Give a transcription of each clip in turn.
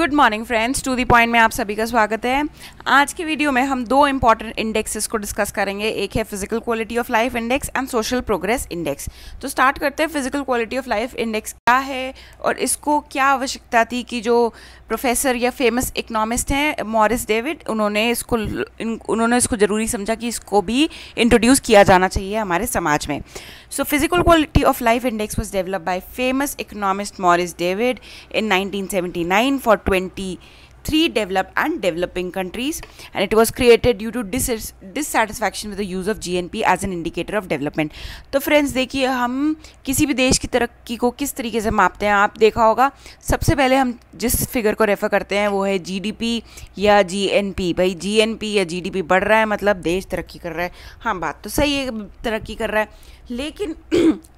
Good morning friends, to the point में आप सभी का स्वागत है। आज के वीडियो में हम दो इंपॉर्टेंट इंडेक्सेस को डिस्कस करेंगे। एक है physical quality of life index and social progress index. तो स्टार्ट करते हैं। Physical quality of life index क्या है और इसको क्या आवश्यकता थी कि जो प्रोफेसर या फेमस इकोनॉमिस्ट हैं मॉरिस डेविड, उन्होंने इसको ज़रूरी समझा कि इसको भी इंट्रोड्यूस किया जाना चाहिए हमारे समाज में। So physical quality of life index was developed by famous economist Morris David in 1979 for 23 developed and developing countries, and it was created due to dissatisfaction with the use of GNP as an indicator of development. तो friends देखिए, हम किसी भी देश की तरक्की को किस तरीके से मापते हैं। आप देखा होगा, सबसे पहले हम जिस फिगर को रेफ़र करते हैं वो है GDP या GNP। भाई GNP या GDP बढ़ रहा है मतलब देश तरक्की कर रहा है। हाँ, बात तो सही है, तरक्की कर रहा है, लेकिन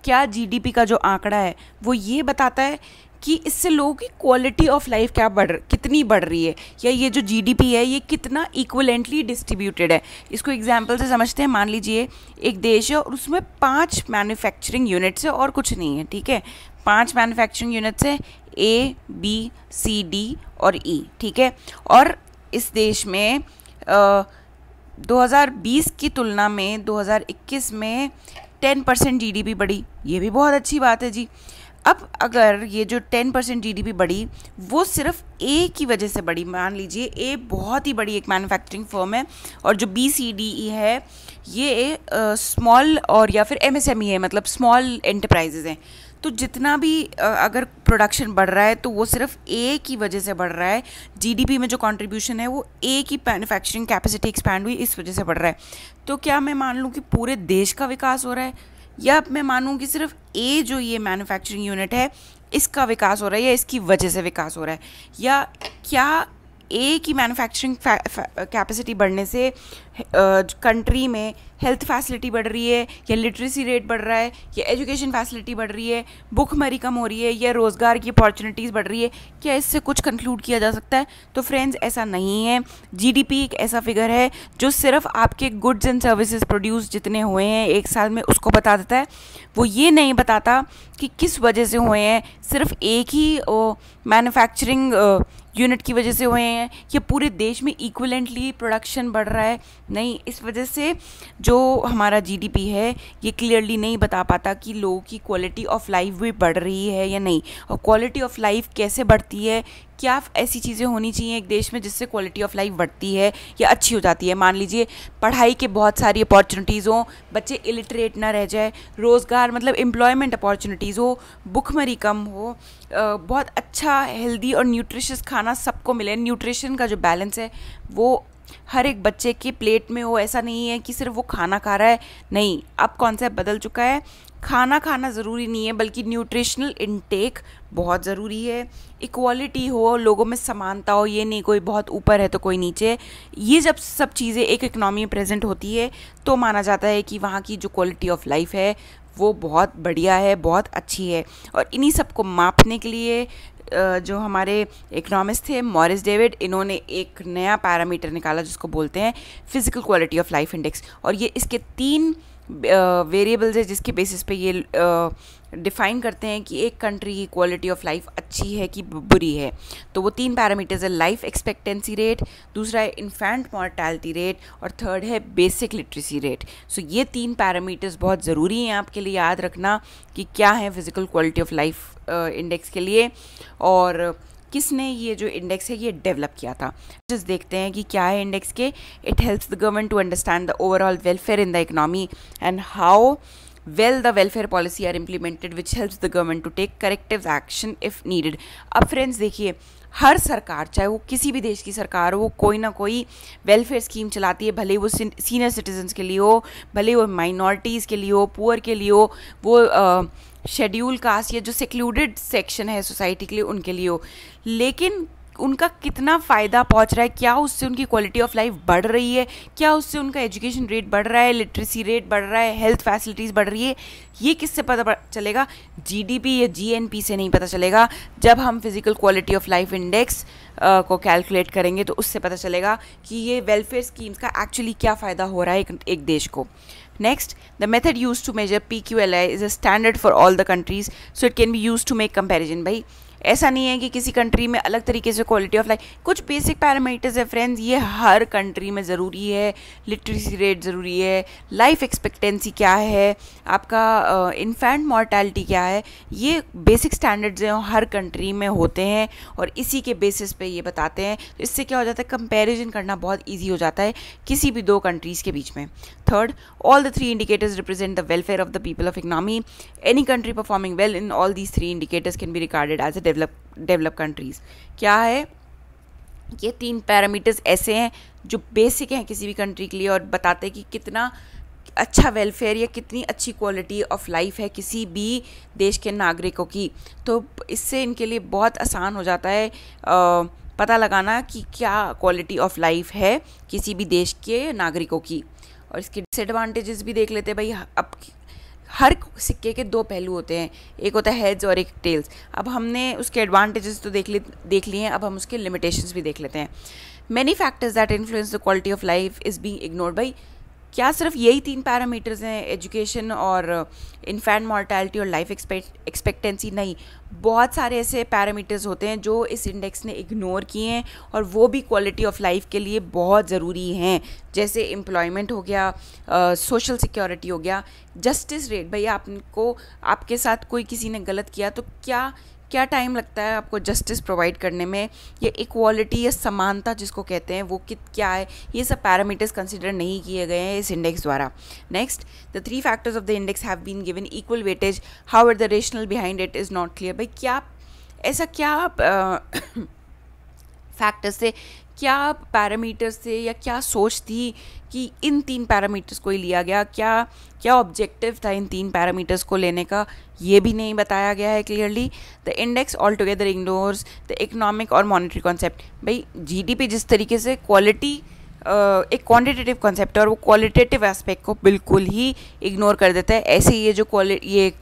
क्या GDP का जो आंकड़ा है वो ये बताता है कि इससे लोगों की क्वालिटी ऑफ लाइफ कितनी बढ़ रही है, या ये जो GDP है ये कितना इक्वलेंटली डिस्ट्रीब्यूटेड है। इसको एग्जांपल से समझते हैं। मान लीजिए एक देश है और उसमें 5 मैन्युफैक्चरिंग यूनिट्स है और कुछ नहीं है, ठीक है। 5 मैन्युफैक्चरिंग यूनिट्स है, A, B, C, D और E, ठीक है। और इस देश में 2020 की तुलना में 2021 में 10% GDP बढ़ी। ये भी बहुत अच्छी बात है जी। अब अगर ये जो 10% GDP बढ़ी वो सिर्फ A की वजह से बढ़ी, मान लीजिए A बहुत ही बड़ी एक मैन्युफैक्चरिंग फर्म है और जो BCDE है ये स्मॉल और या फिर MSME है, मतलब स्मॉल एंटरप्राइजेज हैं। तो जितना भी अगर प्रोडक्शन बढ़ रहा है तो वो सिर्फ A की वजह से बढ़ रहा है। GDP में जो कंट्रीब्यूशन है वो A की मैन्युफैक्चरिंग कैपेसिटी एक्सपैंड हुई, इस वजह से बढ़ रहा है। तो क्या मैं मान लूँ कि पूरे देश का विकास हो रहा है, या मैं मानूँ कि सिर्फ A जो ये मैन्युफैक्चरिंग यूनिट है इसका विकास हो रहा है या इसकी वजह से विकास हो रहा है, या क्या A की मैन्युफैक्चरिंग कैपेसिटी बढ़ने से कंट्री में हेल्थ फैसिलिटी बढ़ रही है, या लिटरेसी रेट बढ़ रहा है, या एजुकेशन फैसिलिटी बढ़ रही है, भूखमरी कम हो रही है, या रोज़गार की अपॉर्चुनिटीज़ बढ़ रही है। क्या इससे कुछ कंक्लूड किया जा सकता है? तो फ्रेंड्स ऐसा नहीं है। GDP एक ऐसा फिगर है जो सिर्फ आपके गुड्स एंड सर्विसेज प्रोड्यूस जितने हुए हैं एक साल में उसको बता देता है। वो ये नहीं बताता कि किस वजह से हुए हैं, सिर्फ एक ही मैन्युफैक्चरिंग यूनिट की वजह से हुए हैं, या पूरे देश में इक्विवेलेंटली प्रोडक्शन बढ़ रहा है। नहीं, इस वजह से जो हमारा GDP है ये क्लियरली नहीं बता पाता कि लोगों की क्वालिटी ऑफ लाइफ भी बढ़ रही है या नहीं। और क्वालिटी ऑफ लाइफ कैसे बढ़ती है, क्या ऐसी चीज़ें होनी चाहिए एक देश में जिससे क्वालिटी ऑफ लाइफ बढ़ती है या अच्छी हो जाती है। मान लीजिए पढ़ाई के बहुत सारी अपॉर्चुनिटीज़ हों, बच्चे इलिटरेट ना रह जाए, रोज़गार मतलब एम्प्लॉयमेंट अपॉर्चुनिटीज़ हो, भुखमरी कम हो, बहुत अच्छा हेल्दी और न्यूट्रिशियस खाना सबको मिले, न्यूट्रिशन का जो बैलेंस है वो हर एक बच्चे के प्लेट में हो। ऐसा नहीं है कि सिर्फ वो खाना खा रहा है, नहीं, अब कॉन्सेप्ट बदल चुका है। खाना खाना ज़रूरी नहीं है बल्कि न्यूट्रिशनल इनटेक बहुत ज़रूरी है। इक्वालिटी हो, लोगों में समानता हो, ये नहीं कोई बहुत ऊपर है तो कोई नीचे। ये जब सब चीज़ें एक इकनॉमी में प्रेजेंट होती है तो माना जाता है कि वहाँ की जो क्वालिटी ऑफ लाइफ है वो बहुत बढ़िया है, बहुत अच्छी है। और इन्हीं सब को मापने के लिए जो हमारे इकोनॉमिस्ट थे मॉरिस डेविड, इन्होंने एक नया पैरामीटर निकाला जिसको बोलते हैं physical quality of life index. और ये इसके 3 वेरिएबल्स है जिसके बेसिस पे ये डिफ़ाइन करते हैं कि एक कंट्री की क्वालिटी ऑफ लाइफ अच्छी है कि बुरी है। तो वो 3 पैरामीटर्स है, लाइफ एक्सपेक्टेंसी रेट, दूसरा है इन्फेंट मॉर्टेलिटी रेट, और थर्ड है बेसिक लिटरेसी रेट। सो ये 3 पैरामीटर्स बहुत ज़रूरी हैं आपके लिए याद रखना कि क्या है physical quality of life index के लिए, और किसने ये जो इंडेक्स है ये डेवलप किया था। जस्ट देखते हैं कि क्या है इंडेक्स के। It helps the government to understand the overall welfare in the economy and how well the welfare policy are implemented which helps the government to take corrective action if needed। अब friends देखिए, हर सरकार, चाहे वो किसी भी देश की सरकार हो, वो कोई ना कोई वेलफेयर स्कीम चलाती है, भले वो सीनियर सिटीजन्स के लिए हो, भले वो माइनॉरिटीज़ के लिए हो, पुअर के लिए हो, वो शेड्यूल कास्ट या जो सेक्लूडेड सेक्शन है सोसाइटी के लिए उनके लिए हो। लेकिन उनका कितना फ़ायदा पहुंच रहा है, क्या उससे उनकी क्वालिटी ऑफ लाइफ बढ़ रही है, क्या उससे उनका एजुकेशन रेट बढ़ रहा है, लिटरेसी रेट बढ़ रहा है, हेल्थ फैसिलिटीज़ बढ़ रही है, ये किससे पता चलेगा? GDP या GNP से नहीं पता चलेगा। जब हम physical quality of life index को कैलकुलेट करेंगे तो उससे पता चलेगा कि ये वेलफेयर स्कीम्स का एक्चुअली क्या फ़ायदा हो रहा है एक देश को। Next, the method used to measure PQLI is a standard for all the countries, so it can be used to make comparison। भाई ऐसा नहीं है कि किसी कंट्री में अलग तरीके से क्वालिटी ऑफ लाइफ, कुछ बेसिक पैरामीटर्स है फ्रेंड्स, ये हर कंट्री में ज़रूरी है। लिटरेसी रेट ज़रूरी है, लाइफ एक्सपेक्टेंसी क्या है, आपका इन्फेंट मॉर्टेलिटी क्या है, ये बेसिक स्टैंडर्ड्स हैं हर कंट्री में होते हैं और इसी के बेसिस पे ये बताते हैं। तो इससे क्या हो जाता है, कंपैरिजन करना बहुत ईजी हो जाता है किसी भी दो कंट्रीज़ के बीच में। Third, all the three indicators represent the welfare of the people of economy. Any country performing well in all these three indicators can be regarded as a develop countries. क्या है, ये तीन पैरामीटर्स ऐसे हैं जो बेसिक हैं किसी भी कंट्री के लिए और बताते हैं कि कितना अच्छा वेलफेयर या कितनी अच्छी क्वालिटी ऑफ लाइफ है किसी भी देश के नागरिकों की। तो इससे इनके लिए बहुत आसान हो जाता है पता लगाना कि क्या क्वालिटी ऑफ लाइफ है किसी भी देश के नागरिकों की। और इसके डिसएडवांटेजेस भी देख लेते हैं भाई। अब हर सिक्के के दो पहलू होते हैं, एक होता है हेड्स और एक टेल्स। अब हमने उसके एडवांटेजेस तो देख लिए हैं, अब हम उसके लिमिटेशंस भी देख लेते हैं। Many factors that influence the quality of life is being ignored. भाई क्या सिर्फ यही तीन पैरामीटर्स हैं, एजुकेशन और इन्फेंट मॉर्टेलिटी और लाइफ एक्सपेक्टेंसी? नहीं, बहुत सारे ऐसे पैरामीटर्स होते हैं जो इस इंडेक्स ने इग्नोर किए हैं और वो भी क्वालिटी ऑफ लाइफ के लिए बहुत ज़रूरी हैं। जैसे एम्प्लॉयमेंट हो गया, सोशल सिक्योरिटी हो गया, जस्टिस रेट। भाई आपको, आपके साथ कोई किसी ने गलत किया तो क्या टाइम लगता है आपको जस्टिस प्रोवाइड करने में, या इक्वालिटी या समानता जिसको कहते हैं वो क्या है, ये सब पैरामीटर्स कंसिडर नहीं किए गए हैं इस इंडेक्स द्वारा। Next, the three factors of the index have been given equal weightage, however the rational behind it is not clear. भाई क्या ऐसा क्या फैक्टर्स थे, क्या पैरामीटर्स थे या क्या सोच थी कि इन तीन पैरामीटर्स को ही लिया गया, क्या ऑब्जेक्टिव था इन तीन पैरामीटर्स को लेने का, ये भी नहीं बताया गया है clearly. The index all together ignores the economic और मॉनेटरी कॉन्सेप्ट। भाई जीडीपी जिस तरीके से क्वालिटी एक क्वांटिटेटिव कॉन्सेप्ट है और वो क्वालिटेटिव एस्पेक्ट को बिल्कुल ही इग्नोर कर देता है, ऐसे ये जो ये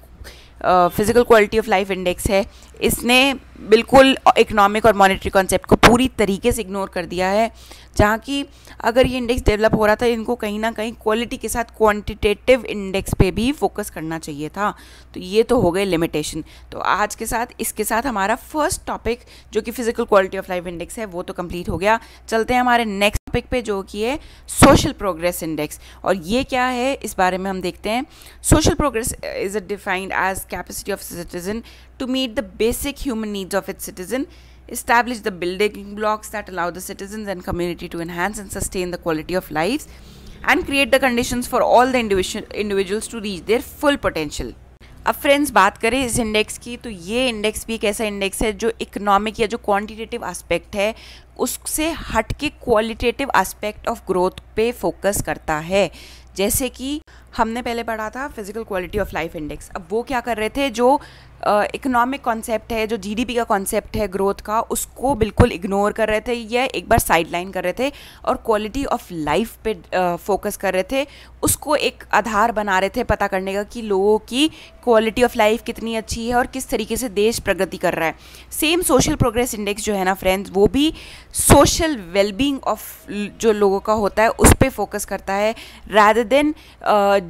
physical quality of life index है, इसने बिल्कुल इकोनॉमिक और मॉनेटरी कॉन्सेप्ट को पूरी तरीके से इग्नोर कर दिया है। जहाँ की अगर ये इंडेक्स डेवलप हो रहा था, इनको कहीं ना कहीं क्वालिटी के साथ क्वांटिटेटिव इंडेक्स पे भी फोकस करना चाहिए था। तो ये तो हो गए लिमिटेशन। तो आज के साथ इसके साथ हमारा फर्स्ट टॉपिक जो कि physical quality of life index है वो तो कंप्लीट हो गया। चलते हैं हमारे नेक्स्ट टॉपिक पे जो कि है सोशल प्रोग्रेस इंडेक्स। और ये क्या है इस बारे में हम देखते हैं। Social progress is defined as capacity of citizen to meet the basic human needs of its citizen, establish the building blocks that allow the citizens and community to enhance and sustain the quality of lives, and create the conditions for all the individuals to reach their full potential. अब friends बात करें इस index की, तो ये index भी एक ऐसा इंडेक्स है जो इकोनॉमिक या जो क्वांटिटेटिव एस्पेक्ट है उससे हट के क्वालिटेटिव एस्पेक्ट ऑफ ग्रोथ पे फोकस करता है। जैसे कि हमने पहले पढ़ा था physical quality of life index, अब वो क्या कर रहे थे, जो इकोनॉमिक कॉन्सेप्ट है, जो जीडीपी का कॉन्सेप्ट है ग्रोथ का, उसको बिल्कुल इग्नोर कर रहे थे, या एक बार साइडलाइन कर रहे थे और क्वालिटी ऑफ लाइफ पे फोकस कर रहे थे। उसको एक आधार बना रहे थे पता करने का कि लोगों की क्वालिटी ऑफ लाइफ कितनी अच्छी है और किस तरीके से देश प्रगति कर रहा है। सेम सोशल प्रोग्रेस इंडेक्स जो है ना फ्रेंड्स, वो भी सोशल वेलबींग ऑफ जो लोगों का होता है उस पर फोकस करता है रादर देन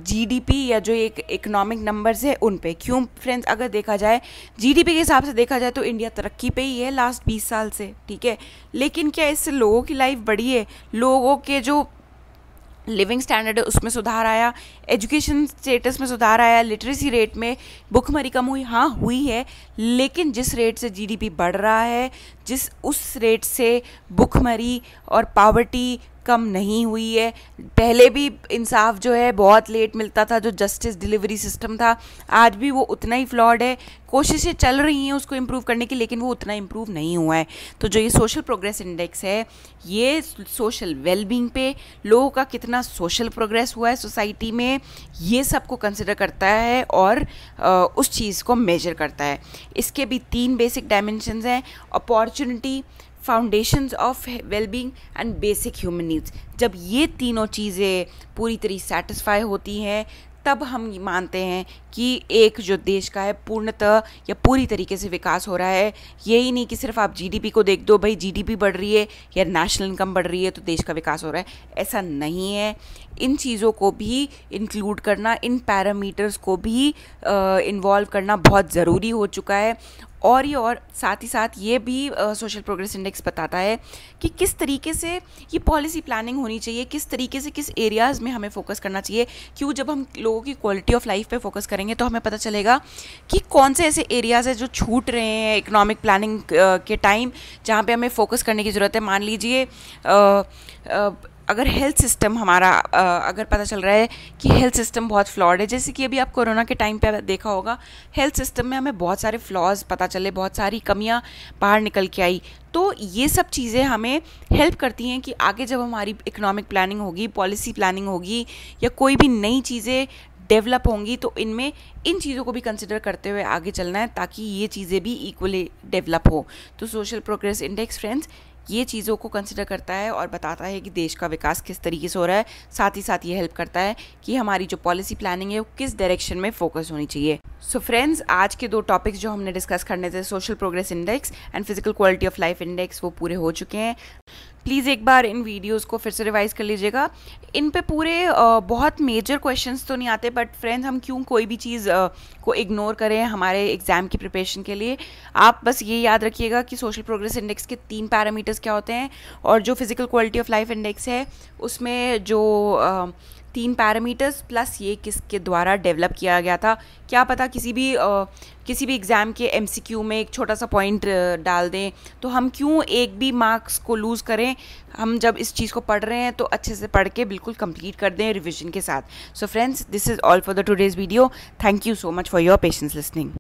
जीडीपी या जो एक इकोनॉमिक नंबर्स है उन पे। क्यों फ्रेंड्स, अगर देखा जाए जीडीपी के हिसाब से देखा जाए तो इंडिया तरक्की पे ही है लास्ट 20 साल से, ठीक है, लेकिन क्या इससे लोगों की लाइफ बढ़ी है, लोगों के जो लिविंग स्टैंडर्ड है उसमें सुधार आया, एजुकेशन स्टेटस में सुधार आया, लिटरेसी रेट में भुखमरी कम हुई? हाँ हुई है, लेकिन जिस रेट से जीडीपी बढ़ रहा है, उस रेट से भुखमरी और पॉवर्टी कम नहीं हुई है। पहले भी इंसाफ जो है बहुत लेट मिलता था, जो जस्टिस डिलीवरी सिस्टम था आज भी वो उतना ही फ्लॉड है। कोशिशें चल रही हैं उसको इम्प्रूव करने की, लेकिन वो उतना इम्प्रूव नहीं हुआ है। तो जो ये सोशल प्रोग्रेस इंडेक्स है, ये सोशल वेलबींग पे लोगों का कितना सोशल प्रोग्रेस हुआ है सोसाइटी में, ये सब को कंसिडर करता है और उस चीज़ को मेजर करता है। इसके भी 3 बेसिक डायमेंशंस हैं, opportunity, foundations of wellbeing and basic human needs. जब ये तीनों चीज़ें पूरी तरह सेटिस्फाई होती हैं तब हम मानते हैं कि एक जो देश का है पूर्णतः या पूरी तरीके से विकास हो रहा है। यही नहीं कि सिर्फ आप जीडीपी को देख दो, भाई जीडीपी बढ़ रही है या नेशनल इनकम बढ़ रही है तो देश का विकास हो रहा है, ऐसा नहीं है। इन चीज़ों को भी इंक्लूड करना, इन पैरामीटर्स को भी इन्वॉल्व करना बहुत ज़रूरी हो चुका है। और साथ ही साथ ये भी सोशल प्रोग्रेस इंडेक्स बताता है कि किस तरीके से ये पॉलिसी प्लानिंग होनी चाहिए, किस तरीके से किस एरियाज़ में हमें फोकस करना चाहिए। क्यों, जब हम लोगों की क्वालिटी ऑफ लाइफ पे फोकस करेंगे तो हमें पता चलेगा कि कौन से ऐसे एरियाज़ है जो छूट रहे हैं इकोनॉमिक प्लानिंग के टाइम, जहाँ पे हमें फोकस करने की ज़रूरत है। मान लीजिए अगर हेल्थ सिस्टम हमारा अगर पता चल रहा है कि हेल्थ सिस्टम बहुत फ्लॉड है, जैसे कि अभी आप कोरोना के टाइम पे देखा होगा, हेल्थ सिस्टम में हमें बहुत सारे फ्लॉज पता चले, बहुत सारी कमियां बाहर निकल के आई। तो ये सब चीज़ें हमें हेल्प करती हैं कि आगे जब हमारी इकोनॉमिक प्लानिंग होगी, पॉलिसी प्लानिंग होगी या कोई भी नई चीज़ें डेवलप होंगी, तो इनमें इन चीज़ों को भी कंसिडर करते हुए आगे चलना है ताकि ये चीज़ें भी इक्वली डेवलप हो। तो सोशल प्रोग्रेस इंडेक्स फ्रेंड्स ये चीज़ों को कंसिडर करता है और बताता है कि देश का विकास किस तरीके से हो रहा है। साथ ही साथ ये हेल्प करता है कि हमारी जो पॉलिसी प्लानिंग है वो किस डायरेक्शन में फोकस होनी चाहिए। सो फ्रेंड्स, आज के 2 टॉपिक्स जो हमने डिस्कस करने थे, social progress index and physical quality of life index, वो पूरे हो चुके हैं। प्लीज़ एक बार इन वीडियोस को फिर से रिवाइज कर लीजिएगा। इन पे पूरे बहुत मेजर क्वेश्चंस तो नहीं आते, बट फ्रेंड्स हम क्यों कोई भी चीज़ को इग्नोर करें हमारे एग्ज़ाम की प्रिपरेशन के लिए। आप बस ये याद रखिएगा कि सोशल प्रोग्रेस इंडेक्स के 3 पैरामीटर्स क्या होते हैं, और जो physical quality of life index है उसमें जो 3 पैरामीटर्स प्लस ये किसके द्वारा डेवलप किया गया था। क्या पता किसी भी एग्ज़ाम के MCQ में एक छोटा सा पॉइंट डाल दें, तो हम क्यों एक भी मार्क्स को लूज़ करें। हम जब इस चीज़ को पढ़ रहे हैं तो अच्छे से पढ़ के बिल्कुल कंप्लीट कर दें रिविजन के साथ। So friends, this is all for the today's video. Thank you so much for your patience listening.